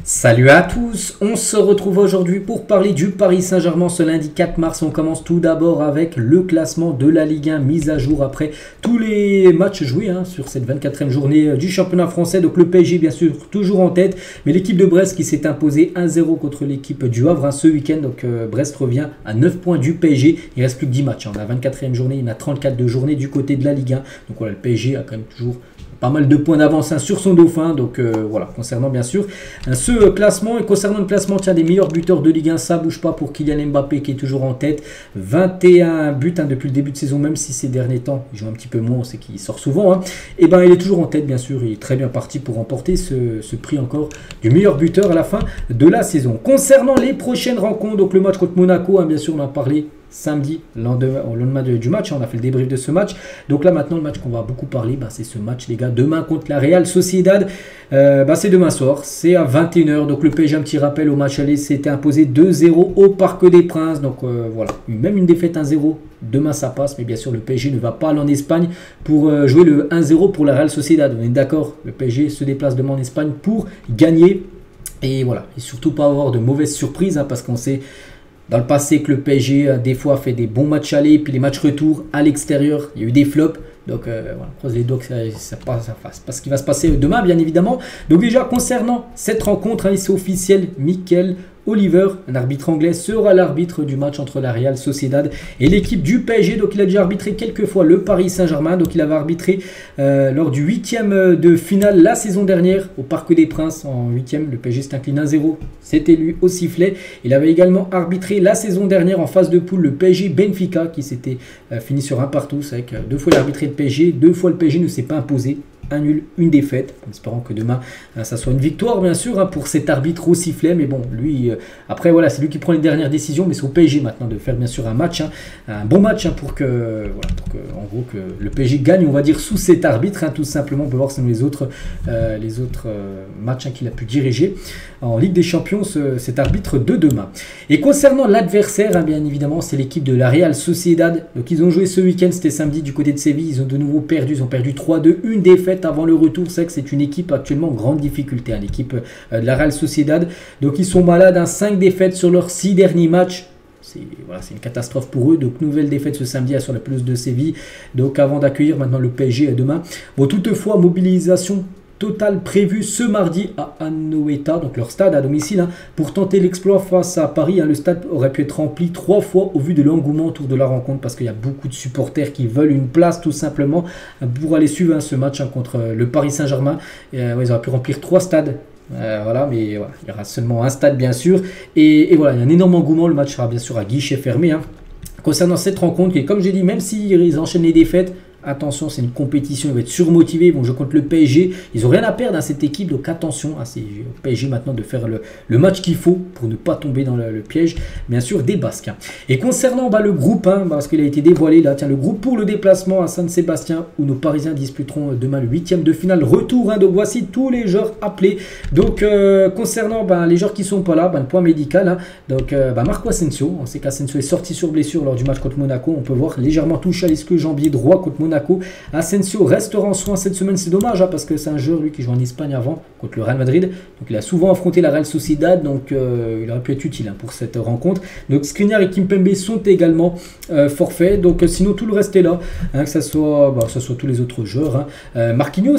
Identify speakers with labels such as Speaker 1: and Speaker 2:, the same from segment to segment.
Speaker 1: Salut à tous, on se retrouve aujourd'hui pour parler du Paris Saint-Germain ce lundi 4 mars. On commence tout d'abord avec le classement de la Ligue 1 mis à jour après tous les matchs joués sur cette 24e journée du championnat français. Donc le PSG bien sûr toujours en tête, mais l'équipe de Brest qui s'est imposée 1-0 contre l'équipe du Havre ce week-end. Donc Brest revient à 9 points du PSG, il reste plus que 10 matchs. On a la 24e journée, il y en a 34 de journées du côté de la Ligue 1. Donc voilà, le PSG a quand même toujours pas mal de points d'avance sur son dauphin. Donc voilà, concernant bien sûr ce classement et concernant le classement des meilleurs buteurs de Ligue 1, ça bouge pas pour Kylian Mbappé qui est toujours en tête. 21 buts depuis le début de saison, même si ces derniers temps il joue un petit peu moins, on sait qu'il sort souvent. Et ben il est toujours en tête bien sûr, il est très bien parti pour remporter ce prix encore du meilleur buteur à la fin de la saison. Concernant les prochaines rencontres, donc le match contre Monaco, bien sûr on a parlé samedi, au lendemain du match, on a fait le débrief de ce match. Donc là maintenant le match qu'on va beaucoup parler, c'est ce match les gars, demain contre la Real Sociedad. C'est demain soir, c'est à 21h. Donc le PSG, un petit rappel au match aller, s'était imposé 2-0 au Parc des Princes. Donc voilà, même une défaite 1-0, demain ça passe. Mais bien sûr le PSG ne va pas aller en Espagne pour jouer le 1-0 pour la Real Sociedad. On est d'accord, le PSG se déplace demain en Espagne pour gagner. Et voilà, et surtout pas avoir de mauvaises surprises, parce qu'on sait dans le passé que le PSG des fois fait des bons matchs aller, puis les matchs retour à l'extérieur, il y a eu des flops. Donc voilà, croise les doigts que ça passe pas ce qui va se passer demain bien évidemment. Donc déjà concernant cette rencontre, c'est officiel, Mikel Oliver, un arbitre anglais, sera l'arbitre du match entre la Real Sociedad et l'équipe du PSG. Donc il a déjà arbitré quelques fois le Paris Saint-Germain. Donc il avait arbitré lors du 8e de finale la saison dernière au Parc des Princes. En 8e, le PSG s'est incliné 1-0. C'était lui au sifflet. Il avait également arbitré la saison dernière en phase de poule le PSG Benfica qui s'était fini sur un partout. C'est avec deux fois l'arbitré de PSG. Deux fois le PSG ne s'est pas imposé. Un nul, une défaite, en espérant que demain ça soit une victoire bien sûr pour cet arbitre au sifflet. Mais bon, lui après voilà, c'est lui qui prend les dernières décisions, mais c'est au PSG maintenant de faire bien sûr un match, un bon match pour que en gros que le PSG gagne, on va dire, sous cet arbitre, tout simplement. On peut voir les autres matchs qu'il a pu diriger en Ligue des Champions, cet arbitre de demain. Et concernant l'adversaire, bien évidemment c'est l'équipe de la Real Sociedad. Donc ils ont joué ce week-end, c'était samedi du côté de Séville, ils ont de nouveau perdu, ils ont perdu 3-2, une défaite avant le retour. C'est que c'est une équipe actuellement en grande difficulté, l'équipe de la Real Sociedad. Donc ils sont malades, 5 défaites sur leurs 6 derniers matchs. C'est une catastrophe pour eux. Donc nouvelle défaite ce samedi sur la pelouse de Séville. Donc avant d'accueillir maintenant le PSG demain. Bon, toutefois, mobilisation totale prévue ce mardi à Anoeta, donc leur stade à domicile, pour tenter l'exploit face à Paris. Le stade aurait pu être rempli 3 fois au vu de l'engouement autour de la rencontre, parce qu'il y a beaucoup de supporters qui veulent une place tout simplement pour aller suivre ce match contre le Paris Saint-Germain. Ils auraient pu remplir 3 stades. Voilà, mais voilà, il y aura seulement un stade bien sûr. Et voilà, il y a un énorme engouement. Le match sera bien sûr à guichet fermé. Concernant cette rencontre, et comme j'ai dit, même s'ils enchaînent les défaites, attention, c'est une compétition, ils vont être surmotivés, ils vont jouer contre le PSG, ils n'ont rien à perdre cette équipe, donc attention, c'est au PSG maintenant de faire le match qu'il faut pour ne pas tomber dans le piège, bien sûr, des Basques. Et concernant le groupe, parce qu'il a été dévoilé là, le groupe pour le déplacement à Saint-Sébastien, où nos Parisiens disputeront demain le 8e de finale retour, donc voici tous les joueurs appelés. Donc concernant les joueurs qui ne sont pas là, le point médical, donc Marco Asensio, on sait qu'Asensio est sorti sur blessure lors du match contre Monaco, on peut voir légèrement touché à l'ischio-jambier droit contre Monaco. Asensio restera en soins cette semaine, c'est dommage parce que c'est un joueur lui qui joue en Espagne avant contre le Real Madrid, donc il a souvent affronté la Real Sociedad, donc il aurait pu être utile pour cette rencontre. Donc Skriniar et Kimpembe sont également forfaits, donc sinon tout le reste est là, que ce soit tous les autres joueurs. Marquinhos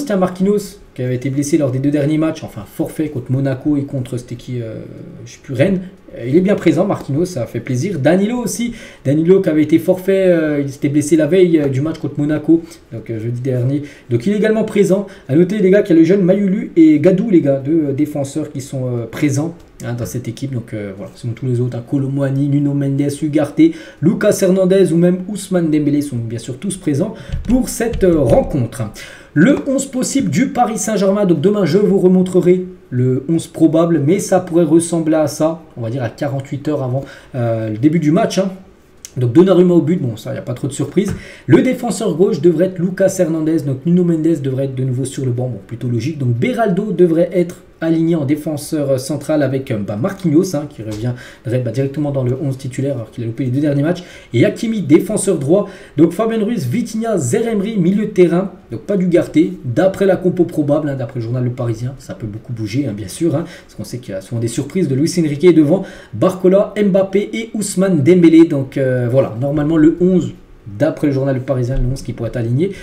Speaker 1: qui avait été blessé lors des 2 derniers matchs, enfin forfait contre Monaco et contre c'était qui, je sais plus, Rennes. Il est bien présent, Marquinhos, ça fait plaisir. Danilo aussi, Danilo qui avait été forfait, il s'était blessé la veille du match contre Monaco, donc jeudi dernier. Donc il est également présent. À noter les gars qu'il y a le jeune Mayulu et Gadou, les gars, 2 défenseurs qui sont présents dans cette équipe. Donc voilà, sinon tous les autres, Kolo Muani, Nuno Mendes, Ugarte, Lucas Hernandez ou même Ousmane Dembélé sont bien sûr tous présents pour cette rencontre. Le 11 possible du Paris Saint-Germain, donc demain je vous remontrerai le 11 probable, mais ça pourrait ressembler à ça, on va dire à 48 heures avant le début du match. Donc Donnarumma au but, bon ça, il n'y a pas trop de surprise. Le défenseur gauche devrait être Lucas Hernandez, donc Nuno Mendes devrait être de nouveau sur le banc, bon plutôt logique. Donc Beraldo devrait être aligné en défenseur central avec Marquinhos, qui reviendrait directement dans le 11 titulaire alors qu'il a loupé les 2 derniers matchs. Et Hakimi, défenseur droit. Donc Fabien Ruiz, Vitinha, Zeremri, milieu de terrain. Donc pas du Garté. D'après la compo probable, d'après le journal Le Parisien, ça peut beaucoup bouger, bien sûr. Parce qu'on sait qu'il y a souvent des surprises de Luis Enrique devant Barcola, Mbappé et Ousmane Dembélé. Donc voilà, normalement le 11. D'après le journal Le Parisien, le 11 qui pourrait être aligné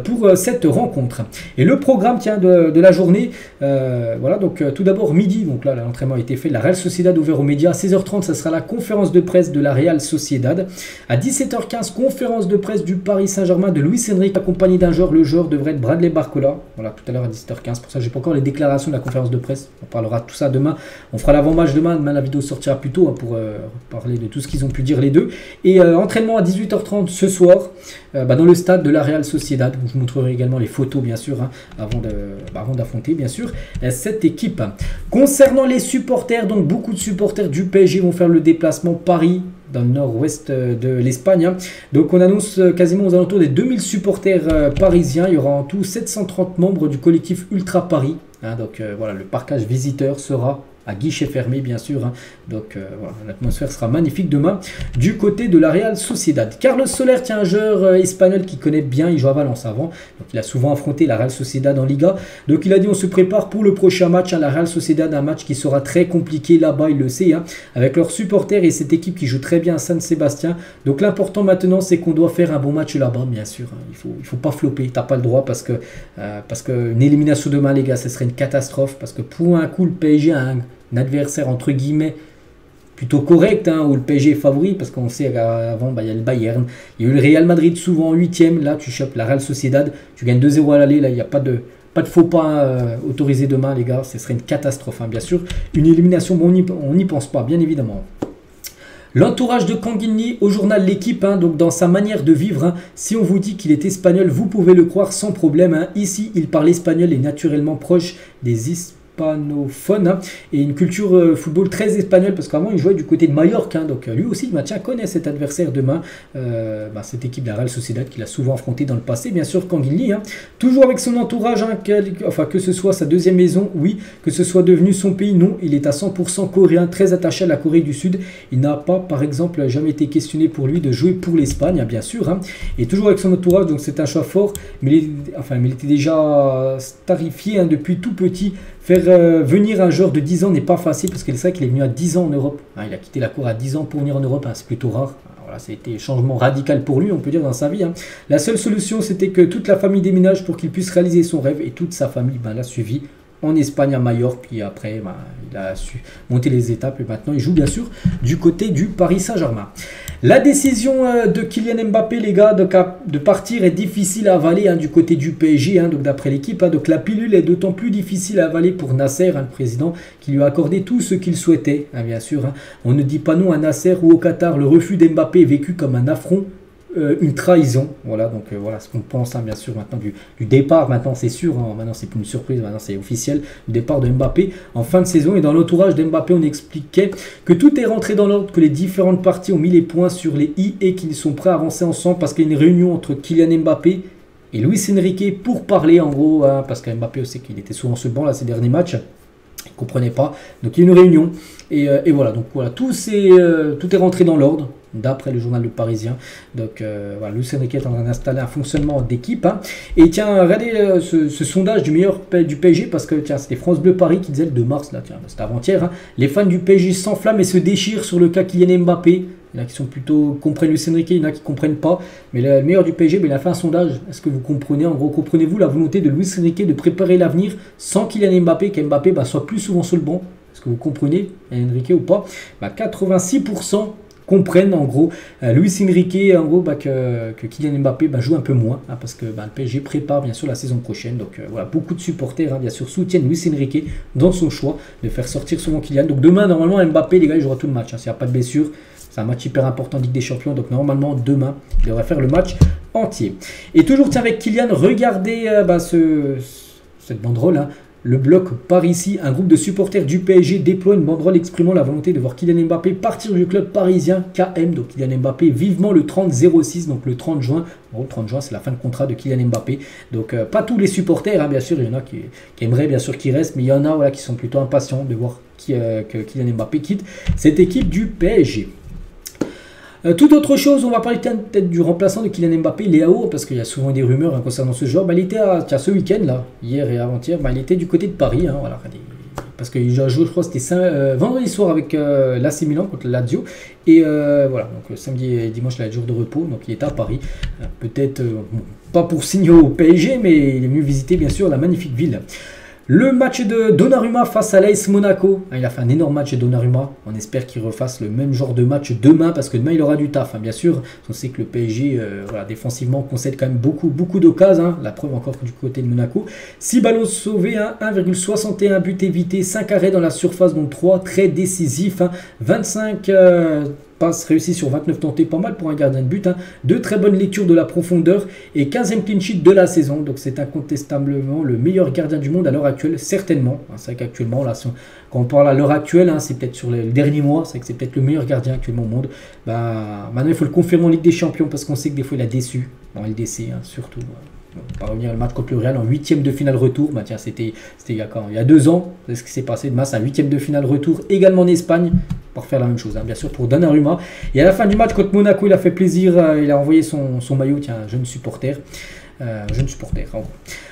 Speaker 1: pour cette rencontre. Et le programme de la journée, voilà, donc tout d'abord midi, donc là l'entraînement a été fait, la Real Sociedad ouvert aux médias. À 16h30, ça sera la conférence de presse de la Real Sociedad. À 17h15, conférence de presse du Paris Saint-Germain de Luis Enrique accompagné d'un joueur. Le joueur devrait être Bradley Barcola. Voilà, tout à l'heure à 17h15. Pour ça, j'ai pas encore les déclarations de la conférence de presse. On parlera de tout ça demain. On fera l'avant-match demain. Demain, la vidéo sortira plus tôt pour parler de tout ce qu'ils ont pu dire les deux. Et entraînement à 18h30 ce soir. Dans le stade de la Real Sociedad, où je vous montrerai également les photos bien sûr avant d'affronter bien sûr cette équipe. Concernant les supporters, donc beaucoup de supporters du PSG vont faire le déplacement Paris dans le nord-ouest de l'Espagne. Donc on annonce quasiment aux alentours des 2000 supporters parisiens. Il y aura en tout 730 membres du collectif Ultra Paris. Donc voilà, le parquage visiteur sera à guichet fermé bien sûr. Donc voilà, l'atmosphère sera magnifique demain du côté de la Real Sociedad. Carlos Soler, un joueur espagnol qui connaît bien, il joue à Valence avant, donc il a souvent affronté la Real Sociedad en Liga. Donc il a dit on se prépare pour le prochain match, la Real Sociedad, un match qui sera très compliqué là-bas, il le sait, avec leurs supporters et cette équipe qui joue très bien à San Sébastien. Donc l'important maintenant c'est qu'on doit faire un bon match là-bas bien sûr. Il faut pas flopper, t'as pas le droit parce que une élimination demain les gars, ce serait une catastrophe parce que pour un coup le PSG a un adversaire entre guillemets plutôt correct, où le PSG est favori, parce qu'on sait qu'avant il y a le Bayern, il y a eu le Real Madrid souvent en 8e, là tu chopes la Real Sociedad, tu gagnes 2-0 à l'aller, là il n'y a pas de faux pas autorisé demain les gars, ce serait une catastrophe bien sûr, une élimination, bon, on n'y pense pas bien évidemment. L'entourage de Canguigny au journal L'Équipe, donc dans sa manière de vivre, si on vous dit qu'il est espagnol, vous pouvez le croire sans problème. Ici, il parle espagnol et naturellement proche des hispanophone et une culture football très espagnole parce qu'avant il jouait du côté de Majorque, donc lui aussi connaît cet adversaire demain, cette équipe de la Real Sociedad qu'il a souvent affronté dans le passé, bien sûr Canguilly, toujours avec son entourage, que ce soit sa deuxième maison, oui, que ce soit devenu son pays, non, il est à 100% coréen, très attaché à la Corée du Sud, il n'a pas par exemple jamais été questionné pour lui de jouer pour l'Espagne, bien sûr, et toujours avec son entourage, donc c'est un choix fort, mais il était déjà starifié depuis tout petit. Faire venir un joueur de 10 ans n'est pas facile parce que c'est vrai qu'il est venu à 10 ans en Europe. Il a quitté la cour à 10 ans pour venir en Europe, c'est plutôt rare. Voilà, ça a été un changement radical pour lui, on peut dire, dans sa vie. La seule solution, c'était que toute la famille déménage pour qu'il puisse réaliser son rêve et toute sa famille l'a suivi en Espagne à Majorque. Puis après, il a su monter les étapes et maintenant il joue bien sûr du côté du Paris Saint-Germain. La décision de Kylian Mbappé, les gars, de partir est difficile à avaler du côté du PSG, donc d'après l'équipe. Donc la pilule est d'autant plus difficile à avaler pour Nasser, le président, qui lui a accordé tout ce qu'il souhaitait, bien sûr. On ne dit pas non à Nasser ou au Qatar. Le refus d'Mbappé est vécu comme un affront, une trahison. Voilà, donc voilà ce qu'on pense, bien sûr, maintenant du départ. Maintenant, c'est sûr, maintenant, c'est plus une surprise, maintenant, c'est officiel. Le départ de Mbappé en fin de saison. Et dans l'entourage d'Mbappé, on expliquait que tout est rentré dans l'ordre, que les différentes parties ont mis les points sur les i et qu'ils sont prêts à avancer ensemble parce qu'il y a une réunion entre Kylian Mbappé et Luis Enrique pour parler, en gros, parce qu'Mbappé, on sait qu'il était souvent sur le banc là, ces derniers matchs. Il ne comprenait pas. Donc, il y a une réunion. Et voilà, donc voilà, tout est rentré dans l'ordre. D'après le journal Le Parisien. Donc voilà, Luis Enrique est en train d'installer un fonctionnement d'équipe. Et tiens, regardez ce sondage du meilleur du PSG, parce que tiens, c'était France Bleu Paris qui disait le 2 mars, là, tiens, c'était avant-hier. Les fans du PSG s'enflamment et se déchirent sur le cas Kylian Mbappé. Il y en a qui sont plutôt comprennent Luis Enrique, il y en a qui ne comprennent pas. Mais le meilleur du PSG, il a fait un sondage. Est-ce que vous comprenez, en gros, comprenez-vous la volonté de Luis Enrique de préparer l'avenir sans Kylian Mbappé, qu'Mbappé soit plus souvent sur le banc? Est-ce que vous comprenez, Enrique ou pas? 86% comprennent en gros Luis Enrique en gros que Kylian Mbappé joue un peu moins parce que le PSG prépare bien sûr la saison prochaine. Donc voilà, beaucoup de supporters bien sûr soutiennent Luis Enrique dans son choix de faire sortir souvent Kylian. Donc demain normalement Mbappé, les gars, il jouera tout le match s'il n'y a pas de blessure. C'est un match hyper important, Ligue des Champions, donc normalement demain il devrait faire le match entier. Et toujours tiens avec Kylian, regardez cette banderole, le bloc par ici. Un groupe de supporters du PSG déploie une banderole exprimant la volonté de voir Kylian Mbappé partir du club parisien KM. Donc Kylian Mbappé vivement le 30-06, donc le 30 juin. Bon, le 30 juin, c'est la fin de contrat de Kylian Mbappé. Donc pas tous les supporters, hein, bien sûr, il y en a qui aimeraient bien sûr qu'il reste, mais il y en a voilà, qui sont plutôt impatients de voir que Kylian Mbappé quitte cette équipe du PSG. Toute autre chose, on va parler peut-être du remplaçant de Kylian Mbappé, Léao, parce qu'il y a souvent des rumeurs hein, concernant ce joueur. Il était ce week-end, là, hier et avant-hier, il était du côté de Paris. Hein, voilà, parce qu'il a joué, je crois, c'était vendredi soir avec l'AC Milan contre Lazio. Et voilà, donc samedi et dimanche, il a le jour de repos, donc il était à Paris. Peut-être, pas pour signer au PSG, mais il est venu visiter, bien sûr, la magnifique ville. Le match de Donnarumma face à l'AS Monaco. Il a fait un énorme match de Donnarumma. On espère qu'il refasse le même genre de match demain parce que demain il aura du taf. Hein, bien sûr, on sait que le PSG, voilà, défensivement, concède quand même beaucoup d'occasions. Hein, la preuve encore du côté de Monaco. 6 ballons sauvés, hein, 1,61 buts évités, 5 arrêts dans la surface, dont 3 très décisifs. Hein, 25 passes réussies sur 29 tentées, pas mal pour un gardien de but. Hein, 2 très bonnes lectures de la profondeur et 15e clean sheet de la saison. Donc c'est incontestablement le meilleur gardien du monde à l'heure actuelle, certainement. C'est vrai qu'actuellement, là, quand on parle à l'heure actuelle, hein, c'est peut-être sur les derniers mois, c'est que c'est peut-être le meilleur gardien actuellement au monde. Maintenant, il faut le confirmer en Ligue des Champions parce qu'on sait que des fois, il a déçu. Bon, il déçu, hein, surtout. On va revenir le match contre le Real en 8e de finale retour. Tiens, c'était il y a 2 ans. C'est ce qui s'est passé. Demain, c'est un 8e de finale retour, également en Espagne, pour faire la même chose, hein, bien sûr, pour Donnarumma. Et à la fin du match contre Monaco, il a fait plaisir. Il a envoyé son maillot, tiens, jeune supporter.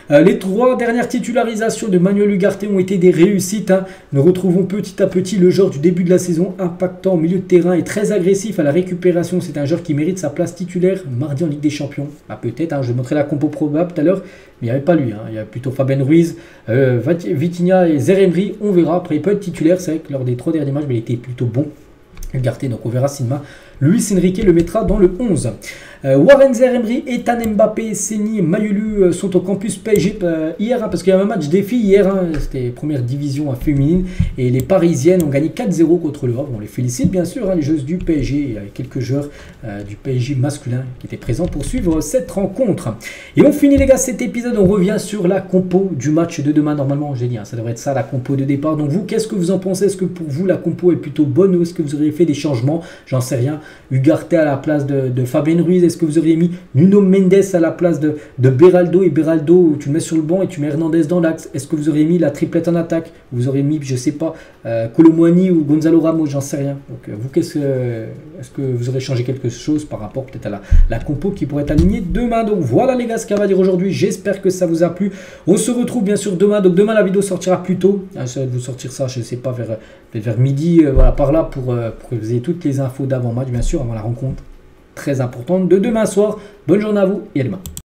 Speaker 1: Les 3 dernières titularisations de Manuel Ugarte ont été des réussites. Hein. Nous retrouvons petit à petit le joueur du début de la saison, impactant au milieu de terrain et très agressif à la récupération. C'est un joueur qui mérite sa place titulaire mardi en Ligue des Champions. Peut-être, hein, je vais montrer la compo probable tout à l'heure, mais il n'y avait pas lui. Hein. Il y a plutôt Fabien Ruiz, Vitinha et Zeremri. On verra. Après, il peut être titulaire. C'est vrai que lors des 3 derniers matchs, il était plutôt bon. Ugarte, donc on verra si demain Luis Enrique le mettra dans le 11. Warren Zaïre-Emery, Ethan Mbappé, Seny Mayulu sont au campus PSG hier, hein, parce qu'il y a un match défi hier, hein, c'était première division féminine, et les Parisiennes ont gagné 4-0 contre le Havre. On les félicite bien sûr, hein, les joueuses du PSG, il y avait quelques joueurs du PSG masculin qui étaient présents pour suivre cette rencontre. Et on finit les gars cet épisode, on revient sur la compo du match de demain. Normalement j'ai dit, hein, ça devrait être ça la compo de départ. Donc vous, qu'est-ce que vous en pensez? Est-ce que pour vous la compo est plutôt bonne ou est-ce que vous auriez fait des changements? J'en sais rien. Ugarte à la place de Fabien Ruiz, est-ce que vous auriez mis Nuno Mendes à la place de Beraldo, et Beraldo tu le mets sur le banc et tu mets Hernandez dans l'axe? Est-ce que vous auriez mis la triplette en attaque? Vous auriez mis, je sais pas, Colomwani ou Gonzalo Ramos? J'en sais rien. Donc vous, est-ce que vous aurez changé quelque chose par rapport peut-être à la compo qui pourrait être alignée demain? Donc voilà les gars ce qu'on va dire aujourd'hui, j'espère que ça vous a plu. On se retrouve bien sûr demain, donc demain la vidéo sortira plus tôt, j'essaie de vous sortir ça, je sais pas, vers midi, voilà, par là, pour que vous ayez toutes les infos d'avant-match, bien sûr, avant la rencontre très importante de demain soir. Bonne journée à vous et à demain.